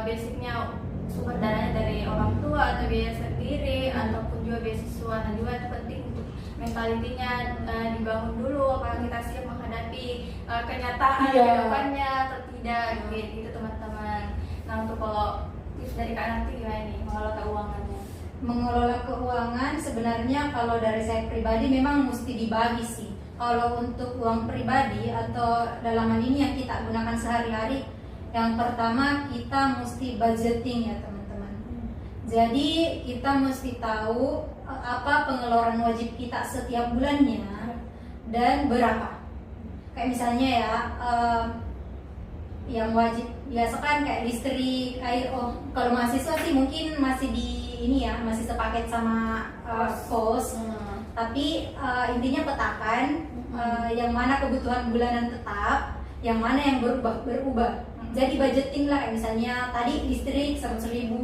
A: basicnya sumber dananya dari orang tua atau biaya sendiri ataupun juga beasiswa. Nah juga itu penting untuk mentalitinya dibangun dulu, apakah kita siap menghadapi kenyataan ke depannya atau tidak gitu teman-teman. Nah untuk kalau tips dari Kak Nanti gimana nih mengelola keuangannya?
B: Mengelola keuangan sebenarnya kalau dari saya pribadi memang mesti dibagi sih. Kalau untuk uang pribadi atau dalam hal ini yang kita gunakan sehari-hari, yang pertama kita mesti budgeting ya teman-teman. Jadi kita mesti tahu apa pengeluaran wajib kita setiap bulannya dan berapa. Kayak misalnya ya yang wajib biasa kan kayak listrik, air. Kalau mahasiswa sih mungkin masih masih sepaket sama kos. Tapi intinya petakan yang mana kebutuhan bulanan tetap, yang mana yang berubah. Jadi budgeting lah, kayak misalnya tadi listrik 100.000,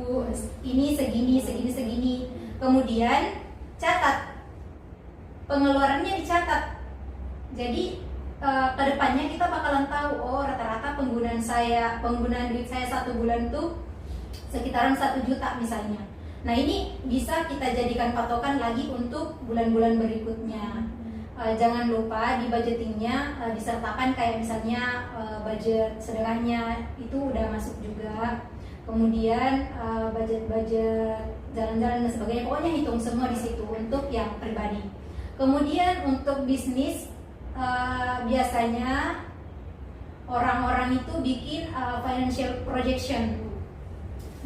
B: ini segini. Kemudian catat pengeluarannya, dicatat. Jadi kedepannya kita bakalan tahu rata-rata penggunaan duit saya 1 bulan tuh sekitaran 1 juta misalnya. Nah ini bisa kita jadikan patokan lagi untuk bulan-bulan berikutnya. Jangan lupa di budgetingnya disertakan kayak misalnya budget sedekahnya itu udah masuk juga. Kemudian budget jalan-jalan dan sebagainya, pokoknya hitung semua di situ untuk yang pribadi. Kemudian untuk bisnis biasanya orang-orang itu bikin financial projection,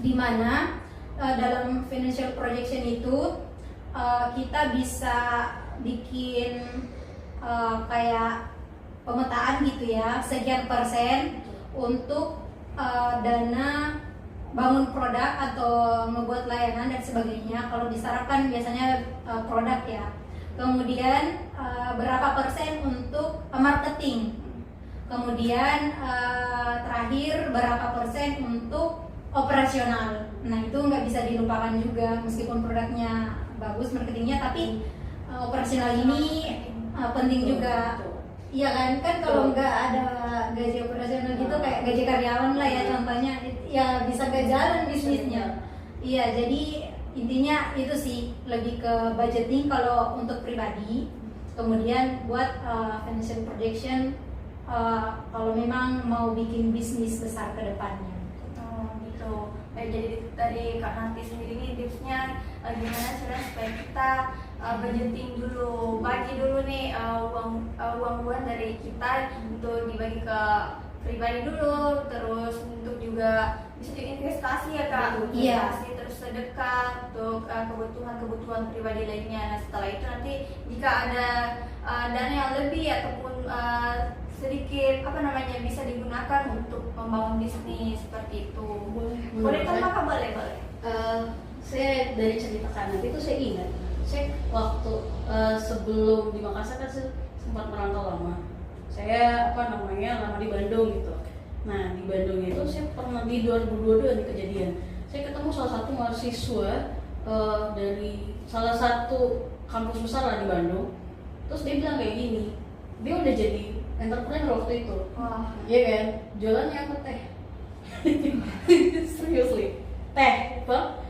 B: di mana dalam financial projection itu kita bisa bikin kayak pemetaan gitu ya, sekian persen untuk dana bangun produk atau ngebuat layanan dan sebagainya. Kalau disarapkan biasanya produk ya. Kemudian berapa persen untuk marketing. Kemudian terakhir berapa persen untuk operasional. Nah itu nggak bisa dilupakan juga, meskipun produknya bagus marketingnya, tapi operasional ini penting juga. Iya kan kalau nggak ada gaji operasional gitu kayak gaji karyawan lah ya contohnya, ya bisa nggak jalan bisnisnya. Iya, jadi intinya itu sih, lebih ke budgeting kalau untuk pribadi, kemudian buat financial projection kalau memang mau bikin bisnis besar ke depannya.
A: Oh gitu. Jadi dari Kak Nanti sendiri nih tipsnya gimana cara supaya kita budgeting dulu, bagi dulu nih uang dari kita untuk dibagi ke pribadi dulu, terus untuk juga bisa diinvestasi ya Kak,
B: Iya.
A: investasi terus sedekah untuk kebutuhan pribadi lainnya. Nah setelah itu nanti jika ada dana yang lebih ataupun sedikit bisa digunakan untuk membangun bisnis seperti itu. Boleh kan Kak? Boleh.
C: Saya dari cerita Kak Nanti itu saya ingat, saya waktu sebelum di Makassar kan saya sempat merantau lama. Saya lama di Bandung gitu. Nah di Bandung itu saya pernah di 2022 ada kejadian. Saya ketemu salah satu mahasiswa dari salah satu kampus besar lah di Bandung. Terus dia bilang kayak gini, dia udah jadi entrepreneur waktu itu.
A: Wah.
C: Iya kan, jualannya apa teh? Seriously, teh apa?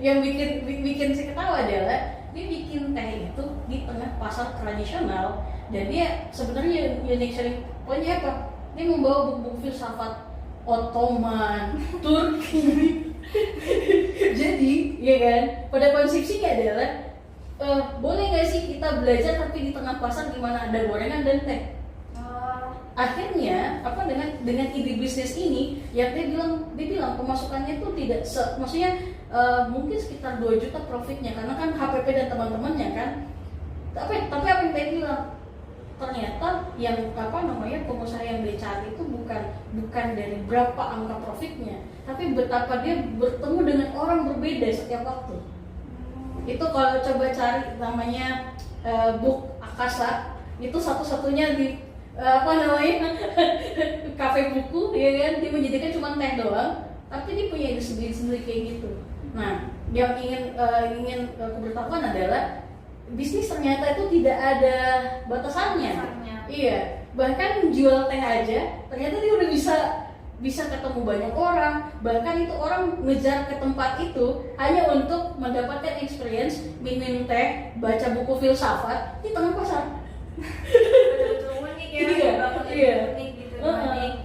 C: Yang bikin saya ketawa adalah dia bikin teh itu di tengah pasar tradisional, dan dia sebenarnya unique selling pointnya apa? Dia membawa buku-buku filsafat Ottoman, Turki. Jadi, ya kan, pada konsepsinya adalah boleh nggak sih kita belajar tapi di tengah pasar di mana ada gorengan dan teh? Akhirnya dengan ide bisnis ini yang dia bilang pemasukannya itu tidak maksudnya mungkin sekitar 2 juta profitnya karena kan HPP dan teman-temannya kan. Tapi apa yang dia bilang, ternyata yang pengusaha yang dia cari itu bukan dari berapa angka profitnya, tapi betapa dia bertemu dengan orang berbeda setiap waktu. Itu kalau coba cari namanya Book Akasa, itu satu-satunya di kafe buku, ya kan, dia menjadikan cuma teh doang, tapi dia punya ide sendiri kayak gitu. Nah, yang ingin aku beritahukan adalah bisnis ternyata itu tidak ada batasannya. Iya, bahkan jual teh aja ternyata dia udah bisa ketemu banyak orang, bahkan itu orang ngejar ke tempat itu hanya untuk mendapatkan experience minum teh, baca buku filsafat di tengah pasar.
A: Betul-betul unik ya,
C: Iya.
A: unik gitu dibanding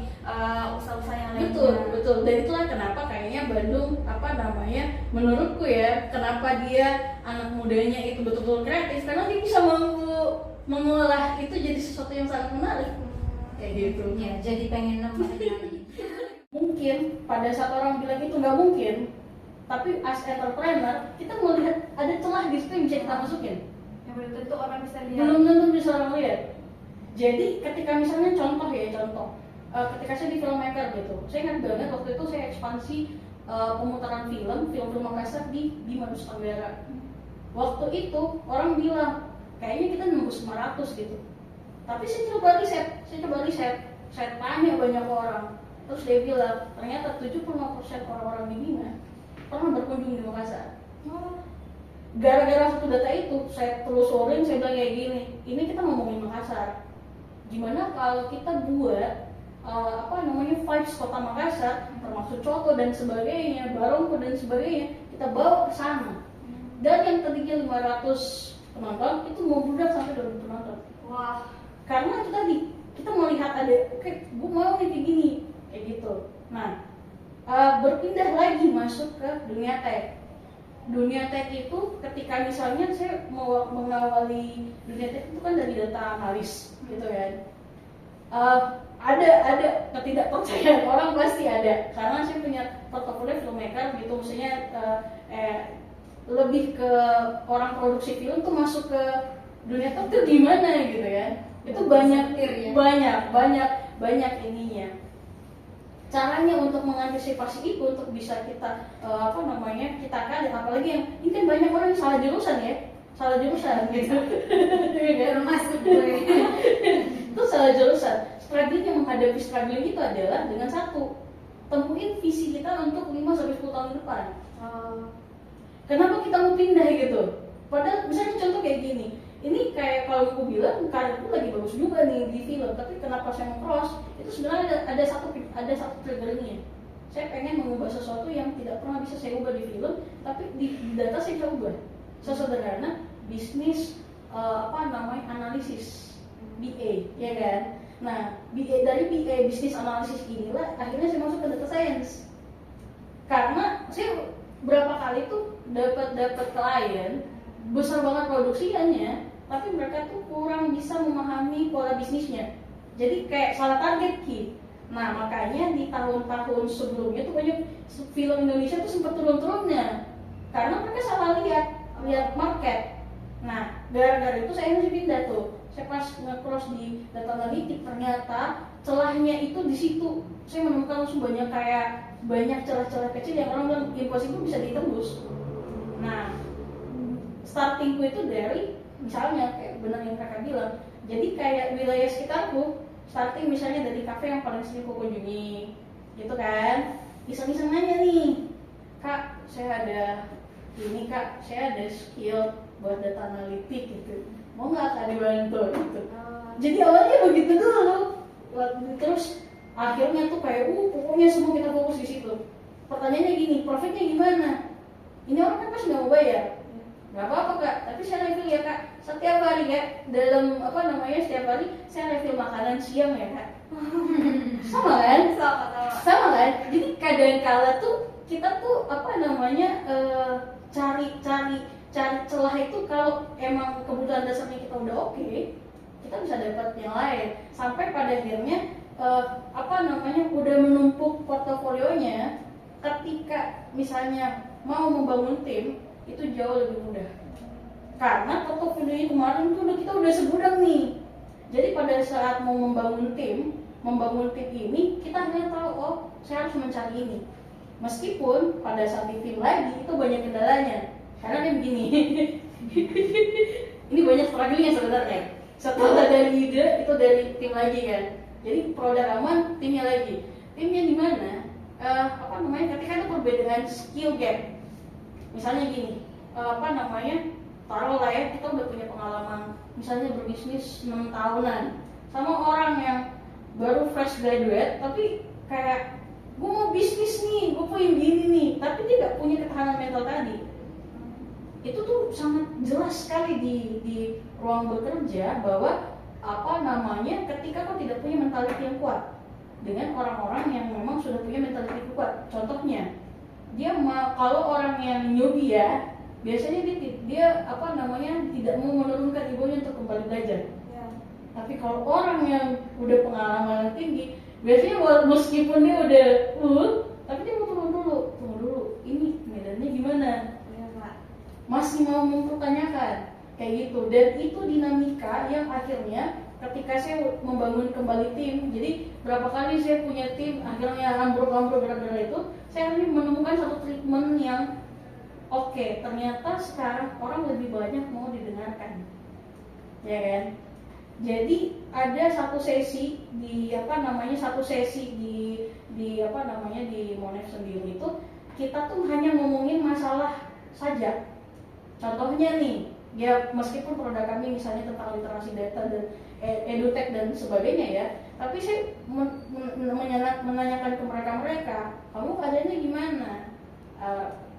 A: usaha-usaha yang lainnya.
C: Betul. Dan itulah kenapa kayaknya Bandung menurutku ya, kenapa dia anak mudanya itu betul-betul kreatif, karena dia bisa mengolah itu jadi sesuatu yang sangat menarik. Kayak gitu.
B: Ya, jadi pengen nambah lagi.
C: Mungkin pada saat orang bilang itu nggak mungkin, tapi as entrepreneur kita melihat ada celah di situ yang bisa kita masukin.
A: Yang belum tentu orang bisa lihat.
C: Belum tentu bisa orang lihat. Jadi ketika misalnya contoh, ketika saya di filmmaker gitu, saya ingat banget waktu itu saya ekspansi pemutaran film Makassar di Nusa Tenggara. Waktu itu orang bilang kayaknya kita nembus 500 gitu. Tapi saya coba riset, saya tanya banyak orang, terus dia bilang ternyata 75% orang-orang di Bima pernah berkunjung di Makassar. Gara-gara satu data itu saya telusurin, saya bilang kayak gini, ini kita ngomongin Makassar, gimana kalau kita buat vibes kota Makassar, termasuk Coto dan sebagainya, Barongko dan sebagainya, kita bawa ke sana. Dan yang tadinya 500 penonton itu mau budak sampai 2.000 penonton.
A: Wah.
C: Karena itu tadi kita mau lihat ada, oke, gue mau nih kayak gini, kayak gitu. Nah, berpindah lagi masuk ke dunia tech. Dunia tech itu ketika misalnya saya mau mengawali dunia tech itu kan dari data analis, gitu kan. Ada ketidakpercayaan orang pasti ada, karena saya punya portofolio filmmaker gitu, maksudnya lebih ke orang produksi film tuh masuk ke dunia tech tuh gimana gitu kan. Itu banyak ininya. Caranya untuk mengantisipasi itu, untuk bisa kita kita kali, apalagi yang ini kan banyak orang yang salah jurusan gitu.
B: Termasuk gue.
C: Itu salah jurusan. Struggling yang menghadapi struggling itu adalah dengan satu, temuin visi kita untuk 5-10 tahun ke depan. Kenapa kita mau pindah gitu? Padahal misalnya contoh kayak gini, ini kayak kalau aku bilang karirku lagi bagus juga nih di film, tapi kenapa saya mau cross? Itu sebenarnya ada satu triggernya. Saya pengen mengubah sesuatu yang tidak pernah bisa saya ubah di film, tapi di data saya bisa ubah. Sesederhana bisnis analisis BA, ya kan? Nah, dari BA bisnis analisis inilah akhirnya saya masuk ke data science. Karena saya berapa kali tuh dapat klien besar banget produksiannya, tapi mereka tuh kurang bisa memahami pola bisnisnya. Jadi kayak salah target Ki. Nah, makanya di tahun-tahun sebelumnya tuh banyak film Indonesia tuh sempat turun-turunnya karena mereka salah lihat market. Nah, gara-gara itu saya harus pindah tuh. Saya pas nge-cross di data analitik, ternyata celahnya itu di situ. Saya menemukan langsung banyak celah-celah kecil yang orang bilang impossible bisa ditembus. Nah, startingku itu dari misalnya kayak benar yang kakak bilang. Jadi kayak wilayah sekitarku, starting misalnya dari kafe yang paling sering aku kunjungi, gitu kan? Iseng-iseng nanya nih, Kak, saya ada skill buat data analitik gitu, mau nggak Kak dibantu gitu. Jadi awalnya begitu dulu, terus akhirnya tuh kayak pokoknya semua kita fokus di situ. Pertanyaannya gini, profitnya gimana? Ini orang kan pasti nggak mau bayar. Nggak apa-apa Kak, tapi saya refill ya Kak. Setiap hari ya, setiap hari saya refill makanan siang ya Kak. Sama kan? Sama kan? Jadi kadang-kala tuh kita tuh cari celah itu kalau emang kebutuhan dasarnya kita udah oke, kita bisa dapat yang lain. Sampai pada akhirnya udah menumpuk portofolionya, ketika misalnya mau membangun tim itu jauh lebih mudah. Karena portofolionya kemarin tuh kita udah segudang nih. Jadi pada saat mau membangun tim ini kita hanya tahu saya harus mencari ini. Meskipun pada saat di tim lagi itu banyak kendalanya. Karena dia begini. Ini banyak strugglingnya sebenarnya. Setelah dari ide itu dari tim lagi kan. Jadi produk aman timnya lagi. Timnya di mana? Ketika ada perbedaan skill gap. Misalnya gini, taruhlah ya kita udah punya pengalaman misalnya berbisnis 6 tahunan sama orang yang baru fresh graduate tapi kayak gue mau bisnis nih, gue pengen gini nih, tapi dia gak punya ketahanan mental tadi. Itu tuh sangat jelas sekali di ruang bekerja bahwa ketika kau tidak punya mentality yang kuat dengan orang-orang yang memang sudah punya mentality kuat. Contohnya kalau orang yang newbie ya, biasanya dia tidak mau menurunkan egonya untuk kembali belajar. Ya. Tapi kalau orang yang udah pengalaman tinggi, biasanya meskipun dia udah tapi dia mau tunggu dulu, ini medannya gimana? Ya, Pak. Masih mau mempertanyakan kayak gitu, dan itu dinamika yang akhirnya ketika saya membangun kembali tim, jadi berapa kali saya punya tim akhirnya ambruk gara-gara itu, saya menemukan satu treatment yang oke, ternyata sekarang orang lebih banyak mau didengarkan, ya kan? Jadi ada satu sesi di Monef sendiri itu kita tuh hanya ngomongin masalah saja. Contohnya nih, ya meskipun produk kami misalnya tentang literasi data dan edutech dan sebagainya ya, tapi saya menanyakan ke mereka, kamu keadaannya gimana?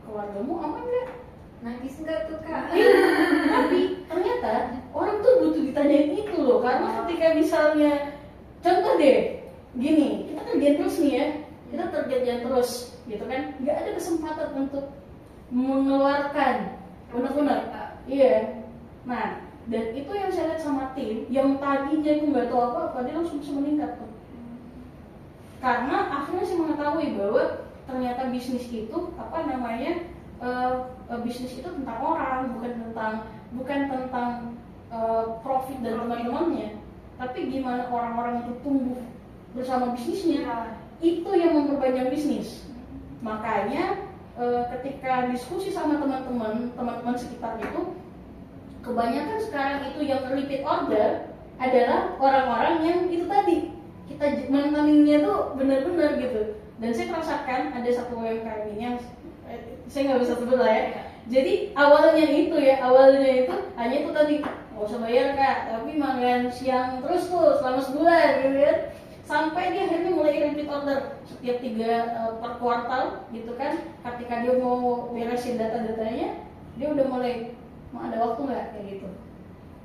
C: Keluargamu aman nggak?
A: Nangis nggak tuh Kak?
C: Tapi ternyata orang tuh butuh ditanyain itu loh, karena ketika misalnya contoh deh, gini, kita kerjaan terus nih ya, kita kerjaan terus, gitu kan? Nggak ada kesempatan untuk mengeluarkan benar-benar. Iya. Nah, dan itu yang saya lihat sama tim yang tadinya aku nggak tahu apa-apa, dia langsung bisa meningkat tuh. Karena akhirnya saya mengetahui bahwa ternyata bisnis itu bisnis itu tentang orang, bukan tentang profit dan teman-temannya, tapi gimana orang-orang itu tumbuh bersama bisnisnya, itu yang memperpanjang bisnis. Makanya ketika diskusi sama teman-teman sekitar itu, kebanyakan sekarang itu yang repeat order adalah orang-orang yang itu tadi kita menanamnya tuh benar-benar gitu. Dan saya merasakan ada satu UMKM ini yang saya nggak bisa sebut lah ya. Jadi awalnya itu hanya itu tadi nggak usah bayar kak, tapi makan siang terus tuh selama sebulan gitu kan. Sampai dia akhirnya mulai repeat order setiap 3 per kuartal gitu kan. Ketika dia mau beresin data-datanya, dia udah mulai mau ada waktu nggak kayak gitu.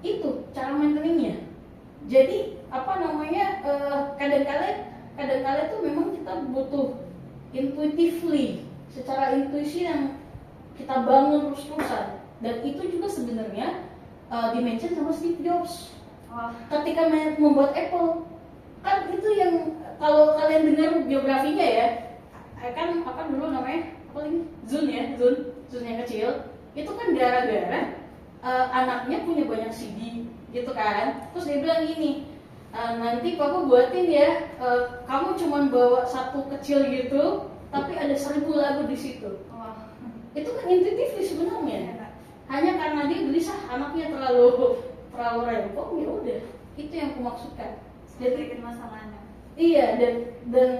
C: Itu cara maintainingnya. Jadi apa namanya, kadang-kadang tuh memang kita butuh intuitively, secara intuisi yang kita bangun terus-terusan. Dan itu juga sebenarnya dimention sama Steve Jobs ketika membuat Apple. Kan itu yang kalau kalian dengar biografinya ya, kan apa dulu namanya, apa lagi, Zun yang kecil. Itu kan gara-gara anaknya punya banyak CD gitu kan. Terus dia bilang gini, nanti papa buatin ya, kamu cuma bawa satu kecil gitu, tapi ada 1000 lagu di situ. Itu kan intuitif sebenarnya. Hanya karena dia gelisah anaknya terlalu rempong, ya udah. Itu yang aku maksudkan. Jadi
A: bikin masalahnya.
C: Iya, dan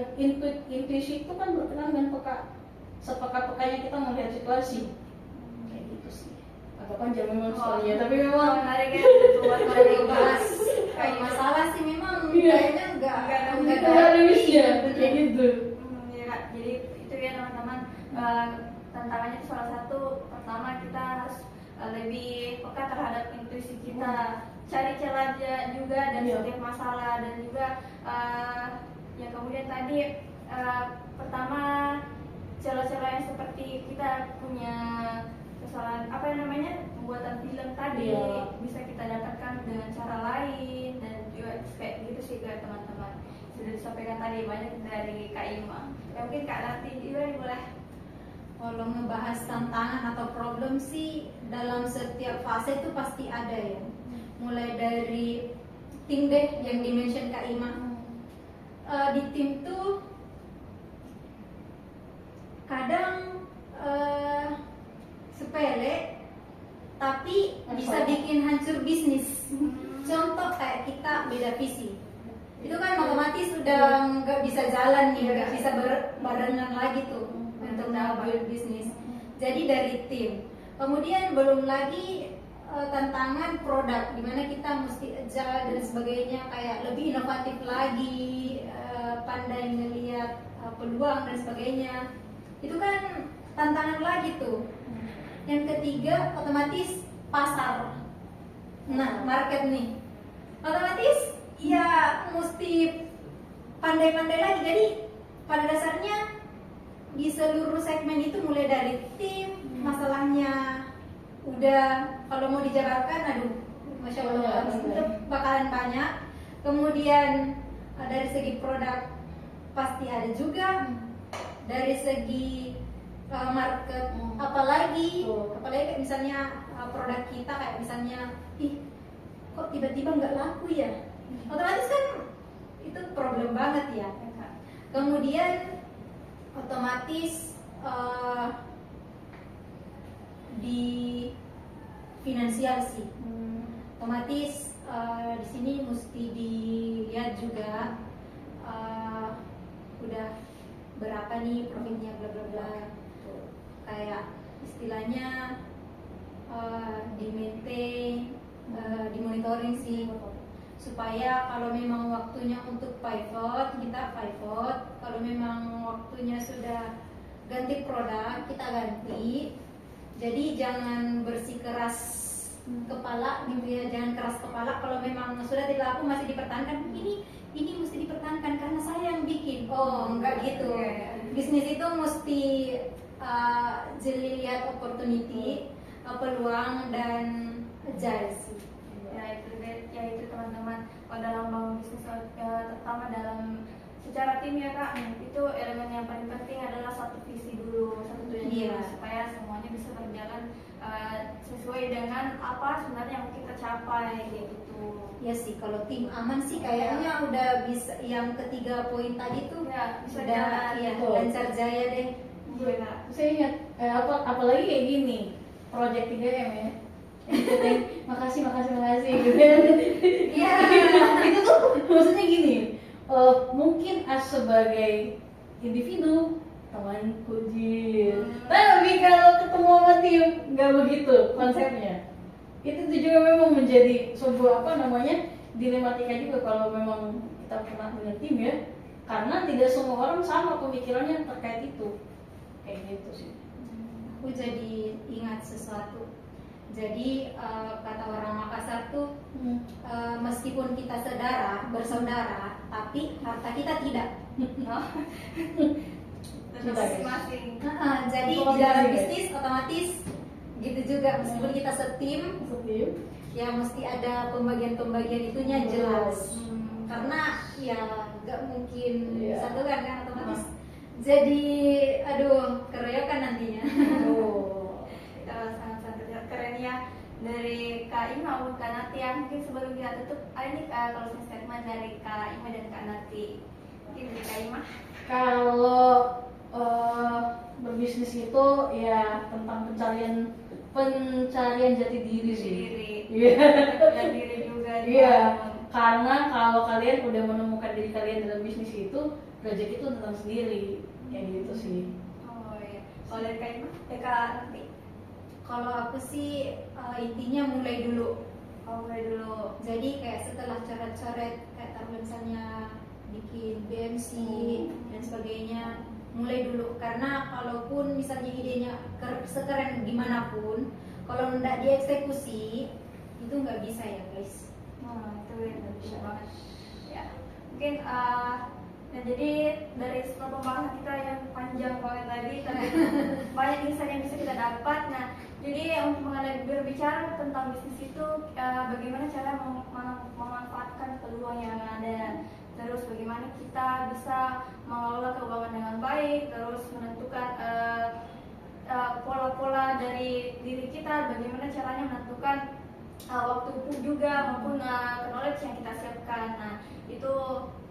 C: intuisi itu kan berkenaan dengan peka. Sepeka-pekanya kita melihat situasi. Kayak gitu sih. Agak panjang memang soalnya, tapi memang
A: menarik ya buat
B: bahas masalah sih memang kayaknya enggak
C: ada habisnya kayak gitu.
A: Ya, jadi itu ya teman-teman, tantangannya itu salah satu, pertama kita harus lebih peka terhadap intuisi kita, cari celah juga dan setiap masalah, dan juga yang kemudian tadi pertama celah-celah yang seperti kita punya kesalahan apa namanya pembuatan film tadi bisa kita dapatkan dengan cara lain, dan juga kayak gitu sih ke teman-teman sudah disampaikan tadi banyak dari Kak Ima. Ya, mungkin Kak Lati juga boleh.
B: Kalau ngebahas tantangan atau problem sih dalam setiap fase itu pasti ada ya. Mulai dari tim deh yang dimention Kak Ima. Di tim tuh kadang sepele tapi bisa bikin hancur bisnis. Contoh kayak kita beda visi, itu kan otomatis udah nggak bisa jalan nih, nggak bisa barengan lagi tuh untuk build bisnis. Jadi dari tim. Kemudian belum lagi tantangan produk, dimana kita mesti agile dan sebagainya, kayak lebih inovatif lagi, pandai melihat peluang dan sebagainya. Itu kan tantangan lagi tuh. Yang ketiga otomatis pasar. Nah, market nih. Otomatis ya mesti pandai-pandai lagi. Jadi pada dasarnya di seluruh segmen itu mulai dari tim, masalahnya udah kalau mau dijabarkan, aduh, masya Allah, itu bakalan banyak. Kemudian dari segi produk pasti ada juga, dari segi market apalagi kayak misalnya produk kita kayak misalnya, kok tiba-tiba nggak laku ya, otomatis kan itu problem banget ya. Kemudian otomatis di finansial sih, otomatis di sini mesti dilihat juga udah berapa nih profitnya, bla bla bla, kayak istilahnya di maintain, di monitoring sih, supaya kalau memang waktunya untuk pivot kita pivot, kalau memang waktunya sudah ganti produk kita ganti. Jadi jangan bersikeras kepala gitu ya, jangan keras kepala kalau memang sudah tidak laku masih dipertahankan, ini mesti dipertahankan karena saya yang bikin. Oh enggak gitu. Bisnis itu mesti jeli lihat opportunity, peluang, dan agile sih.
A: Ya itu teman-teman, kalau dalam bangun bisnis terutama dalam secara tim ya Kak, itu elemen yang paling penting adalah satu visi dulu, satu tujuan supaya semuanya bisa berjalan sesuai dengan apa sebenarnya yang kita capai gitu.
B: Ya sih, kalau tim aman sih kayaknya udah bisa, yang ketiga poin tadi tuh
A: ya, bisa
B: udah ya lancar jaya deh.
C: Saya ingat apalagi kayak gini, project 3M ya. makasih gitu.
B: Iya.
C: Itu tuh maksudnya gini, mungkin sebagai individu temanku Jin, tapi kalau ketemu sama tim nggak begitu konsepnya. itu juga memang menjadi sebuah dilematika juga kalau memang kita pernah punya tim ya, karena tidak semua orang sama pemikirannya terkait itu, kayak gitu sih.
B: Aku jadi ingat sesuatu. Jadi kata orang Makassar tuh meskipun kita bersaudara, tapi harta kita tidak.
A: Terus masing-masing.
B: Jadi di dalam bisnis otomatis gitu juga, meskipun kita setim, ya mesti ada pembagian itunya jelas. Karena ya nggak mungkin satu kan otomatis. Jadi keroyokan nantinya.
A: Sangat keren ya dari Kak Ima maupun Kak Nati ya. Mungkin sebelum kita tutup, ini closing statement dari Kak Ima dan Kak Nati. Mungkin dari Kak Ima.
C: Kalau berbisnis itu ya tentang pencarian jati diri sih.
A: Jati diri juga.
C: Iya. Karena kalau kalian udah menemukan diri kalian dalam bisnis itu, rezeki itu tentang sendiri, kayak gitu sih.
A: Oh iya. Kalau dari Kak Ima, Kak Nati.
B: Kalau aku sih intinya mulai dulu.
A: Mulai dulu.
B: Jadi kayak setelah coret-coret kayak taruh misalnya bikin BMC dan sebagainya, mulai dulu. Karena kalaupun misalnya idenya sekeren gimana pun, kalau nggak dieksekusi itu nggak bisa ya guys.
A: Itu nggak bisa banget. Ya mungkin nah jadi dari setelah pembahasan kita yang panjang banget tadi banyak insight yang bisa kita dapat. Nah jadi untuk berbicara tentang bisnis itu bagaimana cara memanfaatkan peluang yang ada, terus bagaimana kita bisa mengelola keuangan dengan baik, terus menentukan pola-pola dari diri kita, bagaimana caranya menentukan waktu juga maupun knowledge yang kita siapkan. Nah itu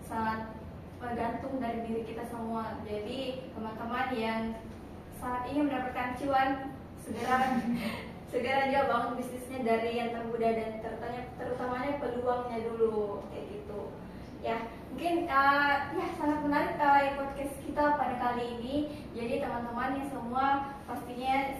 A: sangat bergantung dari diri kita semua. Jadi teman-teman yang saat ingin mendapatkan cuan, segera dia bangun bisnisnya dari yang termudah dan terutamanya peluangnya dulu, kayak gitu. Ya mungkin sangat menarik podcast kita pada kali ini. Jadi teman-teman yang semua pastinya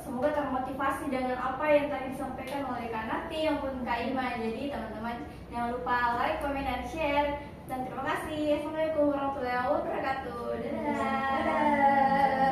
A: semoga termotivasi dengan apa yang tadi disampaikan oleh Kak Nati maupun Kak Ima. Jadi teman-teman jangan lupa like, comment, dan share. Dan terima kasih. Assalamualaikum warahmatullahi wabarakatuh. Dadah.